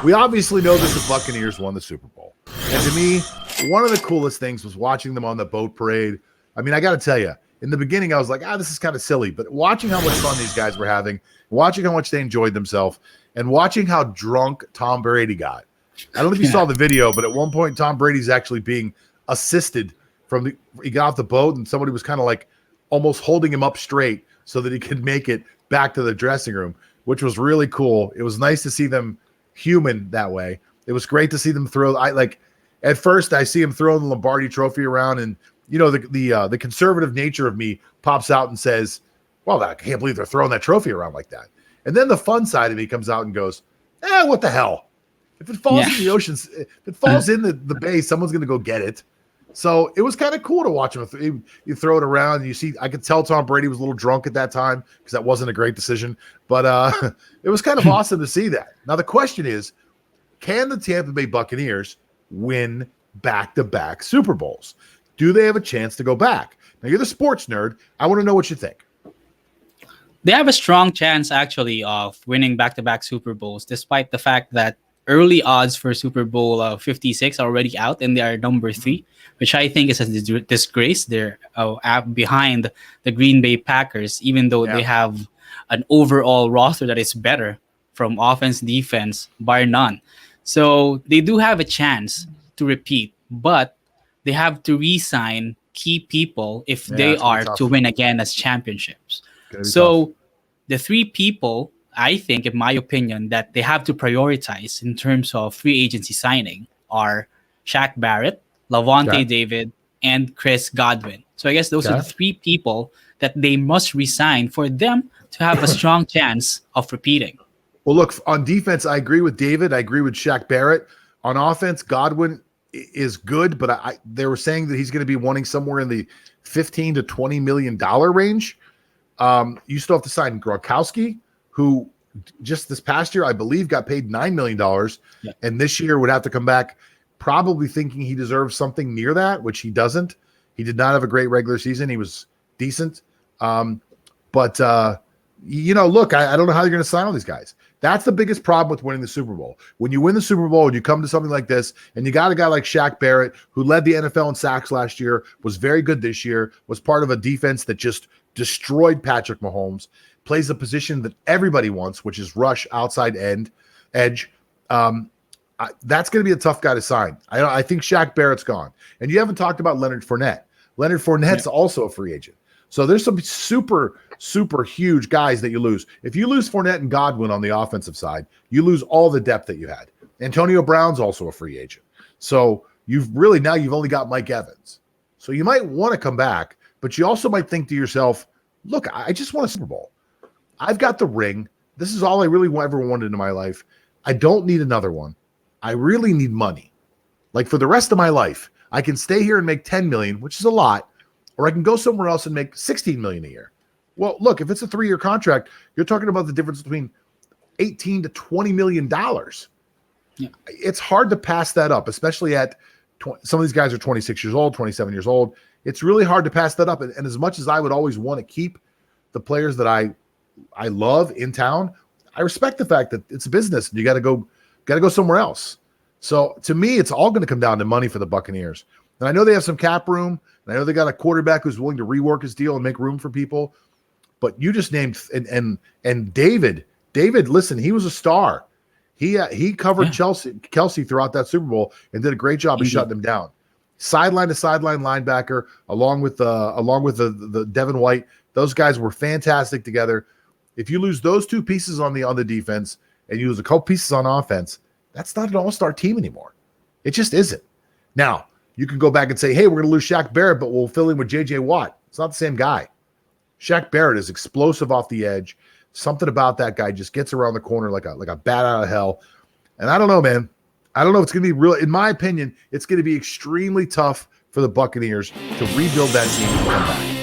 we obviously know that the Buccaneers won the Super Bowl. And to me, one of the coolest things was watching them on the boat parade. I mean, I got to tell you, in the beginning, I was like, this is kind of silly. But watching how much fun these guys were having, watching how much they enjoyed themselves, and watching how drunk Tom Brady got. I don't know if you saw the video, but at one point, Tom Brady's actually being assisted he got off the boat, and somebody was kind of like almost holding him up straight so that he could make it back to the dressing room, which was really cool. It was nice to see them human that way. It was great to see them throw. At first I see him throwing the Lombardi trophy around, and the conservative nature of me pops out and says, well, I can't believe they're throwing that trophy around like that. And then the fun side of me comes out and goes, what the hell? If it falls in the ocean, if it falls in the bay, someone's going to go get it. So it was kind of cool to watch him. You throw it around, and I could tell Tom Brady was a little drunk at that time because that wasn't a great decision. But it was kind of awesome to see that. Now the question is, can the Tampa Bay Buccaneers win back-to-back Super Bowls? Do they have a chance to go back? Now you're the sports nerd. I want to know what you think. They have a strong chance, actually, of winning back-to-back Super Bowls, despite the fact that early odds for Super Bowl 56 are already out, and they are number 3, which I think is a disgrace. They're behind the Green Bay Packers, even though they have an overall roster that is better from offense, defense, bar none. So they do have a chance to repeat, but they have to re-sign key people if they are to win again as championships. So the 3 people, I think, in my opinion, that they have to prioritize in terms of free agency signing are Shaq Barrett, Lavonte David, and Chris Godwin. So I guess those are the 3 people that they must resign for them to have a strong chance of repeating. Well, look, on defense, I agree with David. I agree with Shaq Barrett. On offense, Godwin is good, but they were saying that he's going to be wanting somewhere in the $15 to $20 million range. You still have to sign Gronkowski, who just this past year, I believe, got paid $9 million, and this year would have to come back probably thinking he deserves something near that, which he doesn't. He did not have a great regular season. He was decent. But look, I don't know how you're going to sign all these guys. That's the biggest problem with winning the Super Bowl. When you win the Super Bowl and you come to something like this, and you got a guy like Shaq Barrett, who led the NFL in sacks last year, was very good this year, was part of a defense that just destroyed Patrick Mahomes, plays a position that everybody wants, which is rush, outside edge. That's going to be a tough guy to sign. I think Shaq Barrett's gone. And you haven't talked about Leonard Fournette. Leonard Fournette's also a free agent. So there's some super, super huge guys that you lose. If you lose Fournette and Godwin on the offensive side, you lose all the depth that you had. Antonio Brown's also a free agent. So you've only got Mike Evans. So you might want to come back, but you also might think to yourself, look, I just want a Super Bowl. I've got the ring. This is all I really ever wanted in my life. I don't need another one. I really need money. Like for the rest of my life, I can stay here and make $10 million, which is a lot, or I can go somewhere else and make $16 million a year. Well, look, if it's a 3-year contract, you're talking about the difference between $18 to $20 million. Yeah. It's hard to pass that up, especially at some of these guys are 26 years old, 27 years old. It's really hard to pass that up. And as much as I would always want to keep the players that I love in town, I respect the fact that it's a business and you got to go somewhere else. So to me, it's all going to come down to money for the Buccaneers. And I know they have some cap room, and I know they got a quarterback who's willing to rework his deal and make room for people. But you just named and David, listen, he was a star. He covered Kelsey throughout that Super Bowl and did a great job of shutting him down. Sideline to sideline linebacker, along with the Devin White. Those guys were fantastic together. If you lose those 2 pieces on the defense and you lose a couple pieces on offense, that's not an all-star team anymore. It just isn't. Now, you can go back and say, hey, we're going to lose Shaq Barrett, but we'll fill in with J.J. Watt. It's not the same guy. Shaq Barrett is explosive off the edge. Something about that guy just gets around the corner like a bat out of hell. And I don't know, man. I don't know if it's going to be real. In my opinion, it's going to be extremely tough for the Buccaneers to rebuild that team and come back.